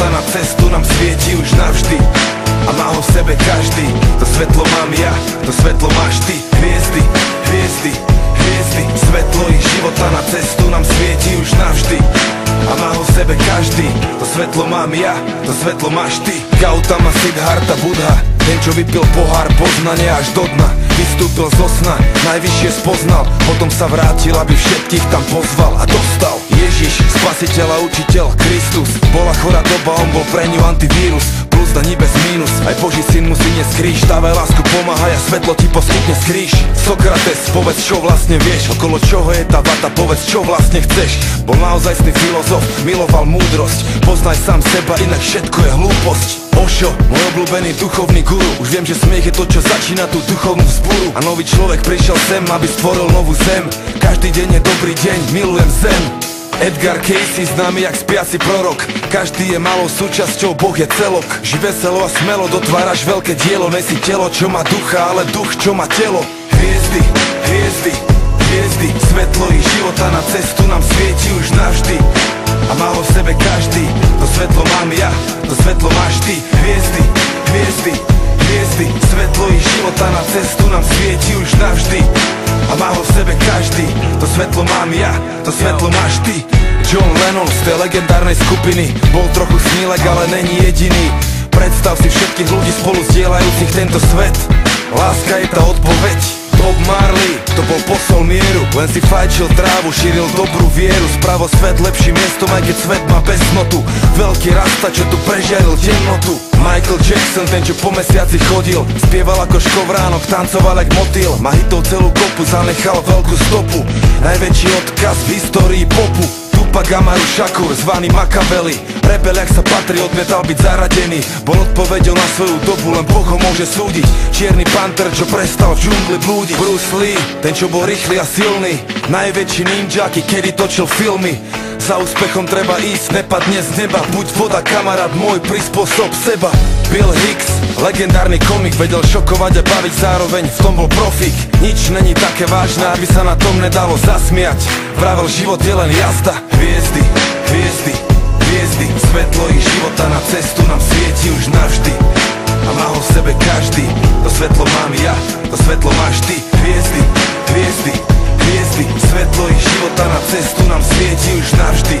života na cestu nám svieti už navždy a má ho v sebe každý. To svetlo mám ja, to svetlo máš ty. Hviezdy, hviezdy, hviezdy, svetlo ich života na cestu nám svieti už navždy a má ho v sebe každý. To svetlo mám ja, to svetlo máš ty. Gautama, Siddhartha, Buddha, ten čo vypil pohár poznania až do dna, vystúpil zo sna, najvyššie spoznal, potom sa vrátil, aby všetkých tam pozval a dostal. Ježiš, spasiteľ a učiteľ, Kristus, bola chorá doba, on bol pre ňu antivírus, plus daní bez mínus, aj Boží syn musí niesť kríž, dávaj lásku, pomáhaj a svetlo ti poskytne skríž. Sokrates, povedz čo vlastne vieš, okolo čoho je tá vata, povedz čo vlastne chceš. Bol naozajstný filozof, miloval múdrosť, poznaj sám seba, inak všetko je hlúposť. Osho, môj obľúbený duchovný guru, už viem, že smiech je to, čo začína tú duchovnú vzburu. A nový človek prišiel sem, aby stvoril novú zem. Každý deň je dobrý deň, milujem zem. Edgar Cayce, známy jak spiaci prorok, každý je malou súčasťou, Boh je celok. Ži veselo a smelo, dotváraš veľké dielo, nesi telo, čo má ducha, ale duch, čo má telo. Hviezdy, hviezdy, hviezdy, svetlo ich života na cestu nám svieti už navždy a má ho v sebe každý. To svetlo mám ja, to svetlo máš ty. Hviezdy, hviezdy, hviezdy, svetlo ich života na cestu nám svieti už navždy a má ho v sebe každý. To svetlo mám ja, to svetlo máš ty. John Lennon z tej legendárnej skupiny bol trochu snílek, ale není jediný. Predstav si všetkých ľudí spolu zdieľajúcich tento svet. Láska je tá odpoveď. Bob Marley, to bol posol mieru, len si fajčil trávu, šíril dobrú vieru. Spravo svet lepším miestom, aj keď svet má beznotu. Veľký rasta, čo tu prežiaril temnotu. Michael Jackson, ten čo po mesiaci chodil, spieval ako škovránok, tancoval jak motýl. Má hitov celú kopu, zanechal veľkú stopu, najväčší odkaz v histórii popu. Tupac Amaru Shakur, zvaný Machiavelli, rebel jak sa patrí, odmietal byť zaradený. Bol odpoveďou na svoju dobu, len Boh ho môže súdiť. Čierny panter, čo prestal v džungli blúdiť. Bruce Lee, ten čo bol rýchly a silný, najväčší ninjaki, kedy točil filmy. Za úspechom treba ísť, nepadne z neba, buď voda, kamarát môj, prispôsob seba. Bill Hicks, legendárny komik, vedel šokovať a baviť zároveň, v tom bol profík. Nič není také vážne, aby sa na tom nedalo zasmiať. Vravel, život je len jazda. Hviezdy, hviezdy, hviezdy, svetlo ich života na cestu nám svieti už navždy a má ho v sebe každý. To svetlo mám ja, to svetlo máš ty. Hviezdy, hviezdy, hviezdy, svetlo ich života na cestu nám svieti už navždy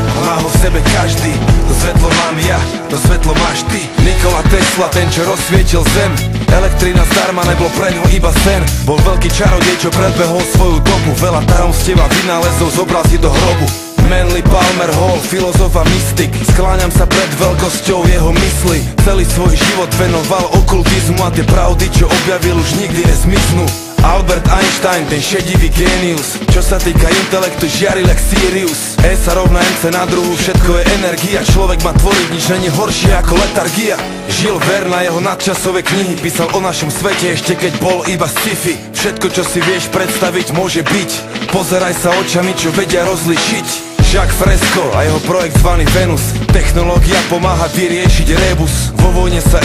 a má ho v sebe každý. To svetlo mám ja, to svetlo máš ty. Nikola Tesla, ten čo rozsvietil zem, elektrina zdarma, nebol pre ňu iba sen. Bol veľký čarodej, čo predbehol svoju dobu, veľa tajomstiev a vynálezov zobral si do hrobu. Manly Palmer Hall, filozof a mystik, skláňam sa pred veľkosťou jeho mysli. Celý svoj život venoval okultizmu a tie pravdy, čo objavil, už nikdy nezmiznú. Albert Einstein, ten šedivý génius, čo sa týka intelektu, žiaril jak Sirius. E sa rovná MC na druhu, všetko je energia. Človek má tvoriť, nič není horšie ako letargia. Žil Verne, jeho nadčasové knihy, písal o našom svete ešte keď bol iba sci-fi. Všetko čo si vieš predstaviť môže byť, pozeraj sa očami, čo vedia rozlišiť. Jacques Fresco a jeho projekt zvaný Venus, technológia pomáha vyriešiť rebus. Vo vojne sa